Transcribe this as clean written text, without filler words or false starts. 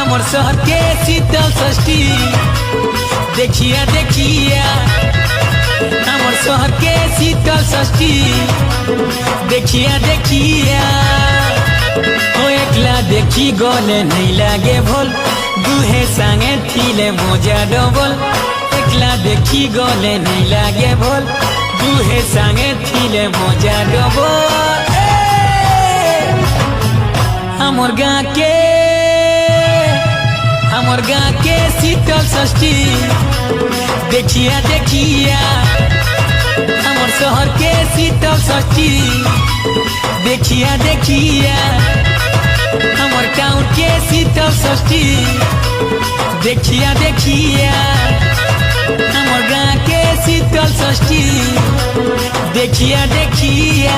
आमर शहर के शीतल षष्ठी देखिया देखिया आमर शहर के शीतल षष्ठी देखिया देखिया ओ एकला देखी गले नहीं लागे भोल दुहे संगे थिले मोजा डबल एकला देखी गले नहीं लागे भोल दुहे संगे थिले मोजा डबल आमर गाँ के शीतल षष्ठी देखिया देखिया आमर शहर के शीतल षष्ठी देखिया देखिया आमर गाँव के शीतल षष्ठी देखिया देखिया आमर गाँ के शीतल षष्ठी देखिया देखिया